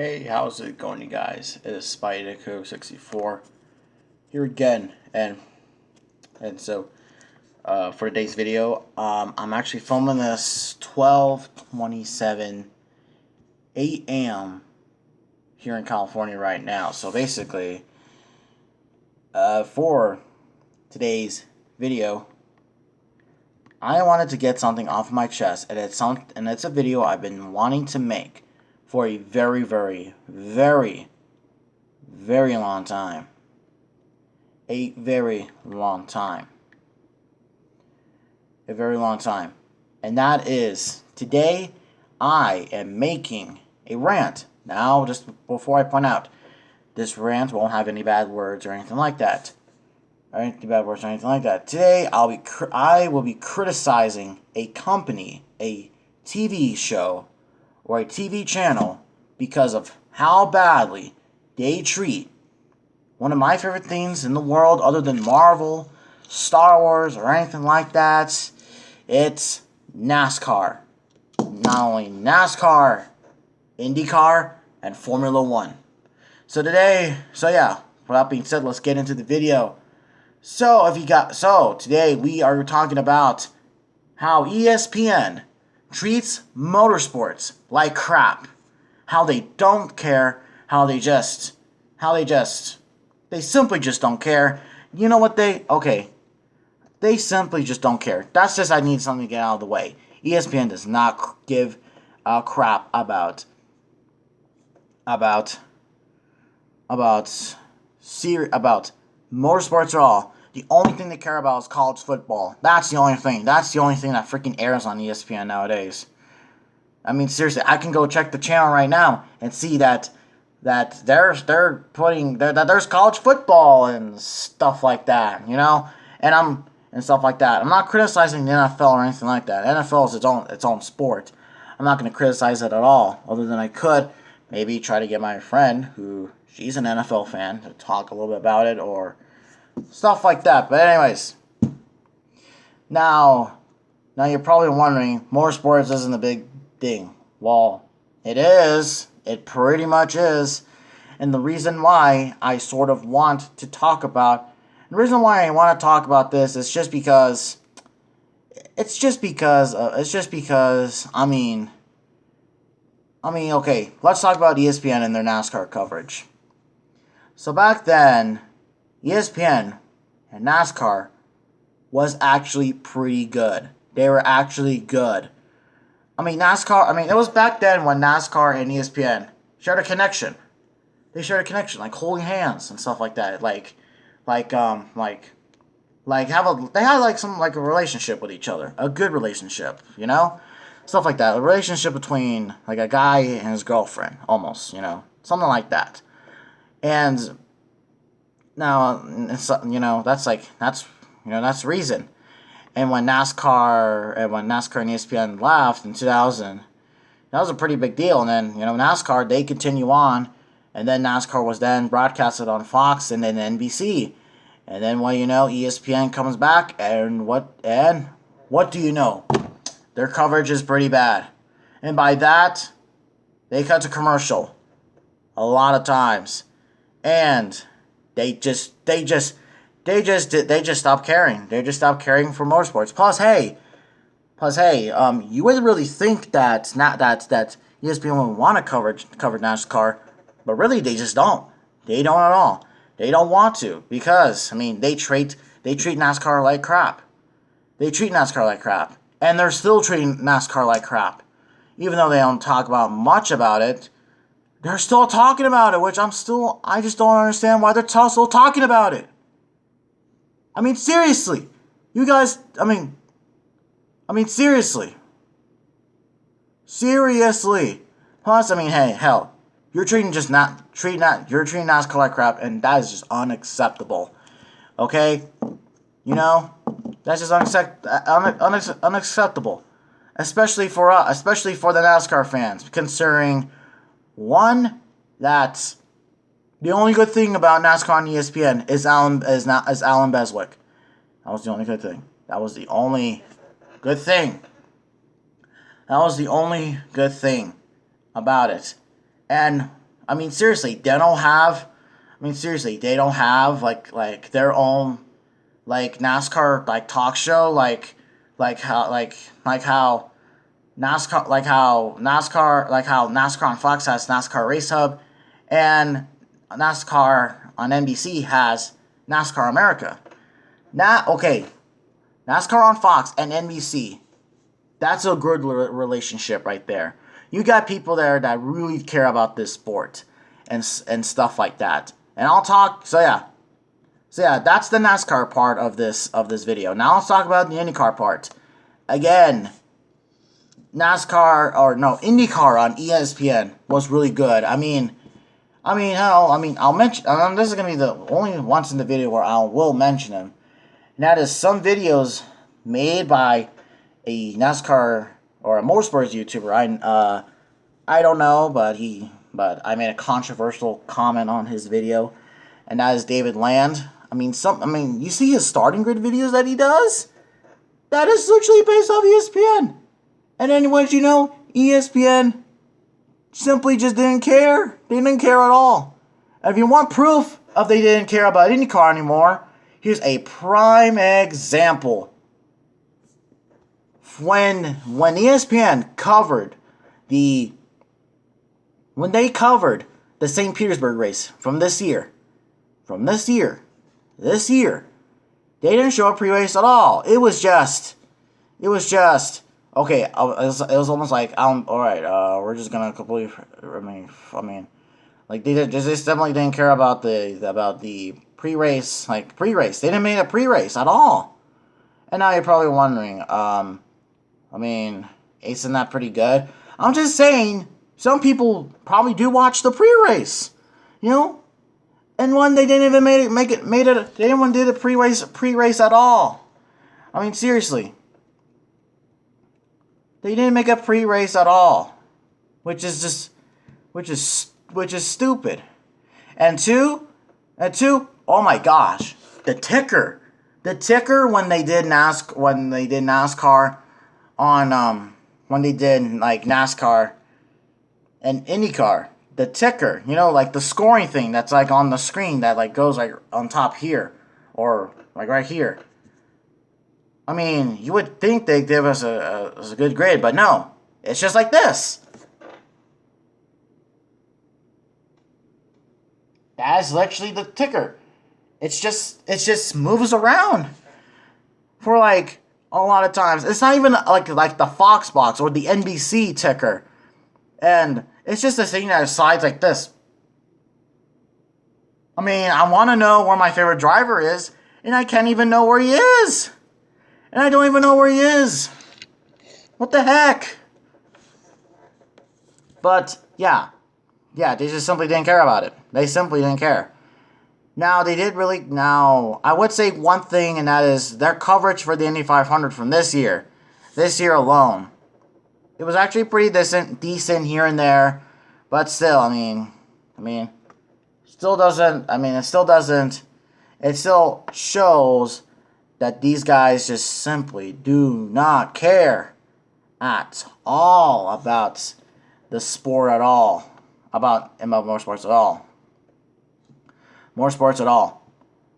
Hey, how's it going, you guys? It is Spideyco64 here again, and for today's video, I'm actually filming this 12:27 a.m. here in California right now. So basically, for today's video, I wanted to get something off my chest, and it's a video I've been wanting to make for a very, very, very, very long time. A very long time. A very long time. And that is, today I am making a rant. Now, just before I point out, this rant won't have any bad words or anything like that. Today, I will be criticizing a company, a TV show, or a TV channel because of how badly they treat one of my favorite things in the world other than Marvel, Star Wars, or anything like that. It's NASCAR. Not only NASCAR, IndyCar, and Formula 1. So with that being said, let's get into the video. Today we are talking about how ESPN treats motorsports like crap. How they don't care. They simply just don't care. You know what they simply just don't care. That's just, I need something to get out of the way. ESPN does not give a crap about motorsports at all. The only thing they care about is college football. That's the only thing. That's the only thing that freaking airs on ESPN nowadays. I mean, seriously, I can go check the channel right now and see that there's college football and stuff like that, and stuff like that. I'm not criticizing the NFL or anything like that. NFL is its own sport. I'm not going to criticize it at all, other than I could maybe try to get my friend, she's an NFL fan, to talk a little bit about it or stuff like that. But anyways, now you're probably wondering, motorsports isn't a big thing. Well, it is. It pretty much is. And the reason why I sort of want to talk about, this is just because, okay, let's talk about ESPN and their NASCAR coverage. So back then, ESPN and NASCAR was actually pretty good. They were actually good. It was back then when NASCAR and ESPN shared a connection. They shared a connection, like holding hands and stuff like that. They had a relationship with each other, a good relationship, stuff like that. A relationship between like a guy and his girlfriend, almost, something like that. And now, that's the reason. And when NASCAR and ESPN left in 2000, that was a pretty big deal. And then, NASCAR, they continue on. And then NASCAR was then broadcasted on Fox and then NBC. And then, ESPN comes back, and what do you know? Their coverage is pretty bad. And by that, they cut to commercial a lot of times. And they just stopped caring. They just stopped caring for motorsports. Plus, hey, you wouldn't really think that ESPN would want to cover NASCAR, but really they just don't. They don't at all. They don't want to, because they treat NASCAR like crap. They treat NASCAR like crap, and they're still treating NASCAR like crap, even though they don't talk about much about it. They're still talking about it, which I just don't understand why they're still talking about it. Seriously. You guys, seriously. Seriously. Plus, hey, hell, you're treating NASCAR like crap, and that is just unacceptable. Okay? That's just unacceptable. Especially for the NASCAR fans, considering, one, that the only good thing about NASCAR and ESPN is Alan Beswick. That was the only good thing. That was the only good thing about it. And I mean, seriously, they don't have. I mean, seriously, they don't have like their own like NASCAR like talk show like how NASCAR on Fox has NASCAR Race Hub, and NASCAR on NBC has NASCAR America. Okay, NASCAR on Fox and NBC. That's a good relationship right there. You got people there that really care about this sport and stuff like that. And I'll talk. So yeah, that's the NASCAR part of this video. Now let's talk about the IndyCar part. Again, IndyCar on ESPN was really good. I mean, I'll mention. This is gonna be the only once in the video where I will mention him. And that is some videos made by a NASCAR or a motorsports YouTuber. I don't know, but I made a controversial comment on his video, and that is David Land. You see his starting grid videos that he does? That is literally based off ESPN. And then what you know, ESPN simply just didn't care. They didn't care at all. And if you want proof of they didn't care about IndyCar anymore, here's a prime example. When ESPN covered the St. Petersburg race from this year, they didn't show a pre-race at all. It was just okay. It was almost like all right. We're just gonna completely. Like they just definitely didn't care about the pre-race. They didn't make a pre-race at all. And now you're probably wondering, isn't that pretty good? I'm just saying, some people probably do watch the pre-race, And one, they didn't even they didn't do the pre-race at all. I mean, seriously. They didn't make a pre-race at all. Which is stupid. And two, oh my gosh, the ticker when they did NASCAR on when they did like NASCAR and IndyCar, the ticker, like the scoring thing that's like on the screen that like goes like on top here or like right here. I mean, you would think they'd give us a good grade, but no, it's just like this. That's literally the ticker. It just moves around for like a lot of times. It's not even like the Fox box or the NBC ticker. And it's just a thing that slides like this. I mean, I want to know where my favorite driver is, and I can't even know where he is. And I don't even know where he is. What the heck? But, yeah, they just simply didn't care about it. They simply didn't care. Now, I would say one thing, and that is their coverage for the Indy 500 from this year alone. It was actually pretty decent here and there, but still, it still shows that these guys just simply do not care at all about the sport at all, about motorsports at all. Motorsports at all,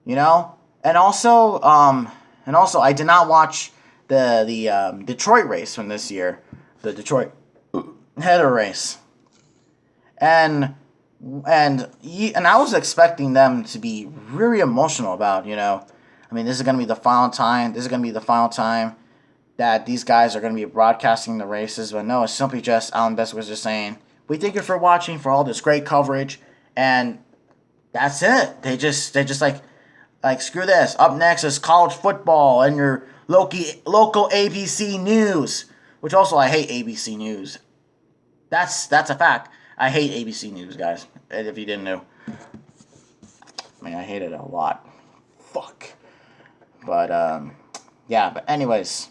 and also I did not watch the Detroit race from this year, the Detroit header race, and I was expecting them to be really emotional about, this is gonna be the final time. This is gonna be the final time that these guys are gonna be broadcasting the races, but no, it's simply just Alan Best was just saying, we thank you for watching, for all this great coverage, and that's it. They just like screw this. Up next is college football and your local ABC News, which also I hate ABC News. That's a fact. I hate ABC News, guys. If you didn't know, I hate it a lot. Fuck. But yeah. But anyways,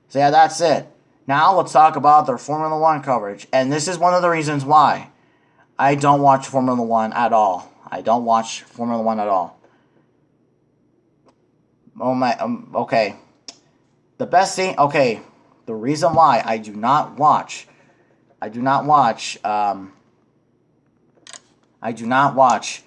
so yeah, that's it. Now let's talk about their Formula One coverage, and this is one of the reasons why I don't watch Formula One at all. I don't watch Formula One at all. Oh my, okay. The best thing, okay, the reason why I do not watch I do not watch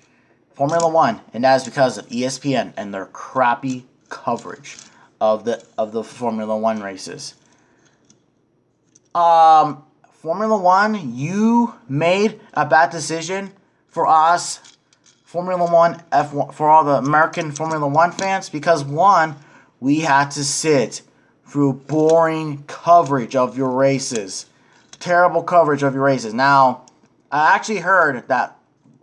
Formula One, and that is because of ESPN and their crappy coverage of the Formula One races. Formula One, you made a bad decision for us, Formula One F1, for all the American Formula One fans, because one, we had to sit through boring coverage of your races, terrible coverage of your races. Now, I actually heard that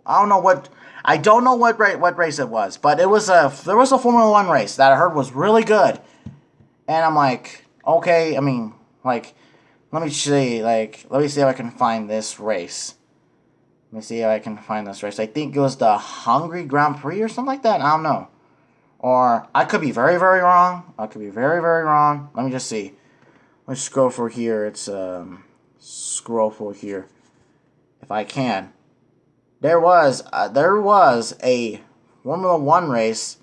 I don't know what race it was, but there was a Formula One race that I heard was really good, and I'm like, okay, I mean, like, let me see if I can find this race. Let me see if I can find this race. I think it was the Hungary Grand Prix or something like that. I don't know, or I could be very, very wrong. I could be very, very wrong. Let me just see. Let's scroll for here. It's scroll for here, if I can. There was a Formula One race.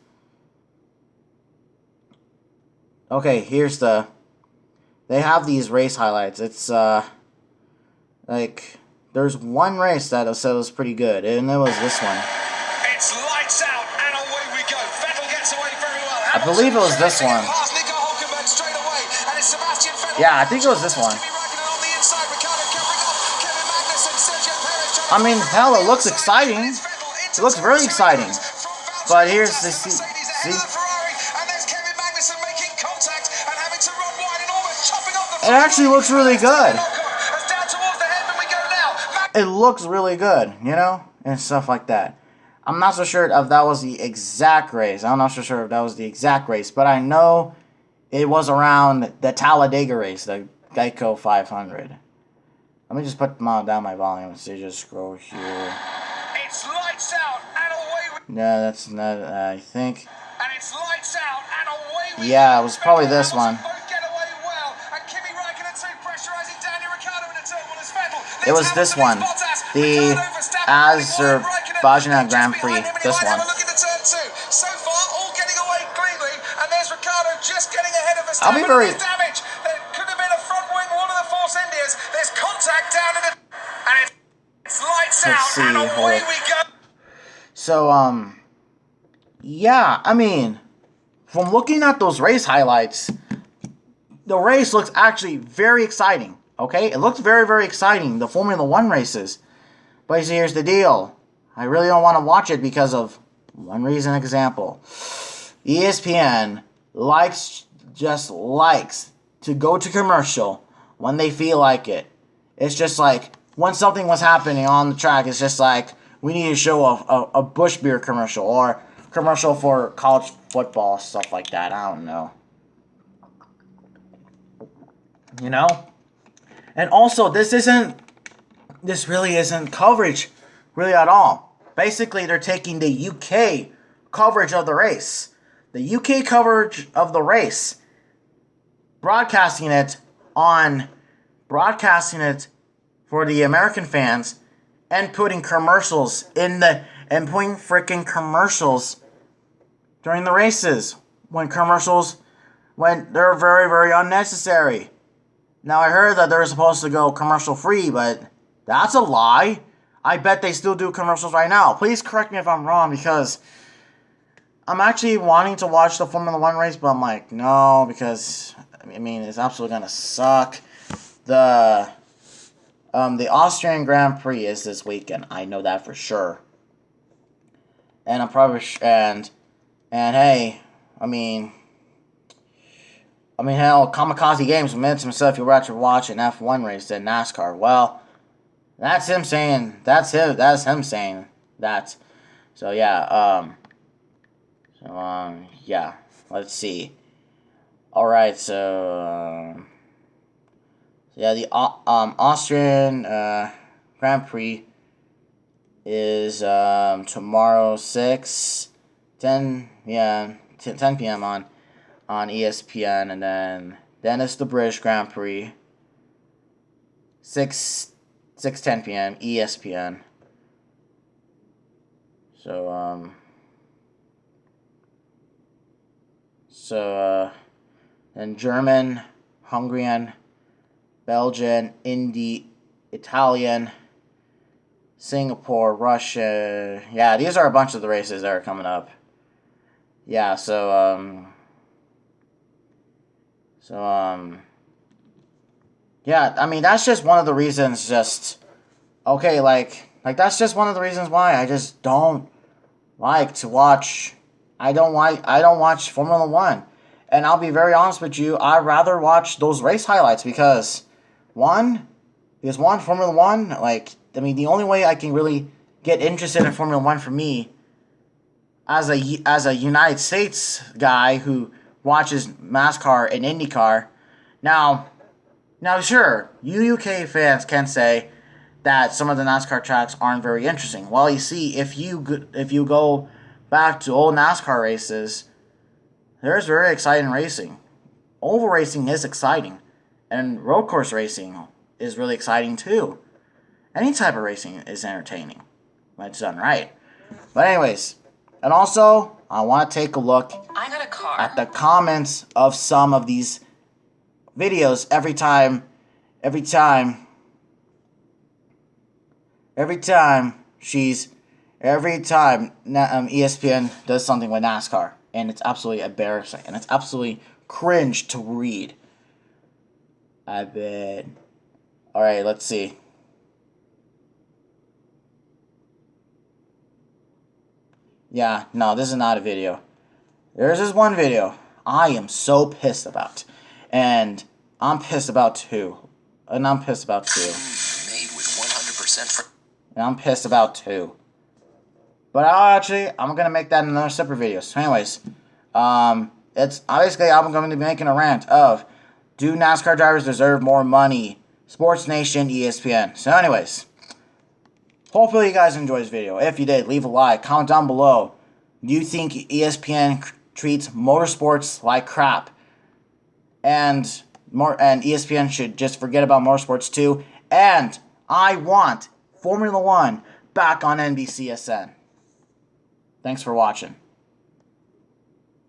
Okay, here's they have these race highlights. It's like there's one race that I said was pretty good, and it was this one. It's lights out and away we go. Vettel gets away very well. I believe it was this one. Yeah, I think it was this one. I mean, hell, it looks exciting. It looks very exciting. But here's the see. It actually looks really good. It looks really good, you know, and stuff like that. I'm not so sure if that was the exact race. I'm not so sure if that was the exact race, but I know it was around the Talladega race, the Geico 500. Let me just put down my volume so you just scroll here. It's lights out and away we No, that's not, I think. And it's lights out and away we Yeah, it was probably this one. It was this one. The Azerbaijan Grand Prix. This one. So far, all getting away cleanly, and there's Ricciardo just getting ahead of Verstappen. I'll be very. Damage. There could have been a front wing, one of the Force Indias. There's contact down in the, and it's lights out and away we go. So yeah, I mean, from looking at those race highlights, the race looks actually very exciting. Okay, it looks very, very exciting, the Formula One races. But here's the deal. I really don't want to watch it because of one reason example. ESPN just likes to go to commercial when they feel like it. It's just like, when something was happening on the track, it's just like, we need to show a Busch Beer commercial, or commercial for college football, stuff like that. I don't know. You know? And also, this really isn't coverage, really at all. Basically, they're taking the UK coverage of the race. The UK coverage of the race, broadcasting it for the American fans, and putting commercials and putting freaking commercials during the races. When they're very, very unnecessary. Now, I heard that they're supposed to go commercial-free, but that's a lie. I bet they still do commercials right now. Please correct me if I'm wrong, because I'm actually wanting to watch the Formula One race, but I'm like, no, because, I mean, it's absolutely going to suck. The Austrian Grand Prix is this weekend. I know that for sure. And I'm probably, and hey, I mean, hell, Kamikaze Games admits himself he'd rather watch an F1 race than NASCAR. Well, that's him saying that. So yeah, yeah. Let's see. All right, so yeah, the Austrian Grand Prix is tomorrow 10 p.m. on ESPN, and then it's the British Grand Prix, 6:10 p.m. ESPN. So then German, Hungarian, Belgian, Italian, Singapore, Russia. Yeah, these are a bunch of the races that are coming up. Yeah, yeah, I mean, that's just one of the reasons, okay, that's just one of the reasons why I just don't like to watch, I don't watch Formula 1. And I'll be very honest with you, I'd rather watch those race highlights because, Formula 1, I mean, the only way I can really get interested in Formula 1 for me, as a United States guy who watches NASCAR and IndyCar, now sure, you UK fans can say that some of the NASCAR tracks aren't very interesting. Well, you see, if you go back to old NASCAR races, there's very exciting racing. Oval racing is exciting, and road course racing is really exciting too. Any type of racing is entertaining when it's done right. But anyways, and also, I want to take a look at the comments of some of these videos every time ESPN does something with NASCAR, and it's absolutely embarrassing, and it's absolutely cringe to read. I bet. Alright, let's see. Yeah, no, this is not a video. There's this one video I am so pissed about. And I'm pissed about two. And I'm pissed about two. Made with 100% And I'm pissed about two. But I'm going to make that in another separate video. So anyways, it's obviously I'm going to be making a rant of, do NASCAR drivers deserve more money? Sports Nation, ESPN. So anyways, hopefully you guys enjoyed this video. If you did, leave a like, comment down below. Do you think ESPN treats motorsports like crap? And ESPN should just forget about motorsports too. And I want Formula 1 back on NBCSN. Thanks for watching.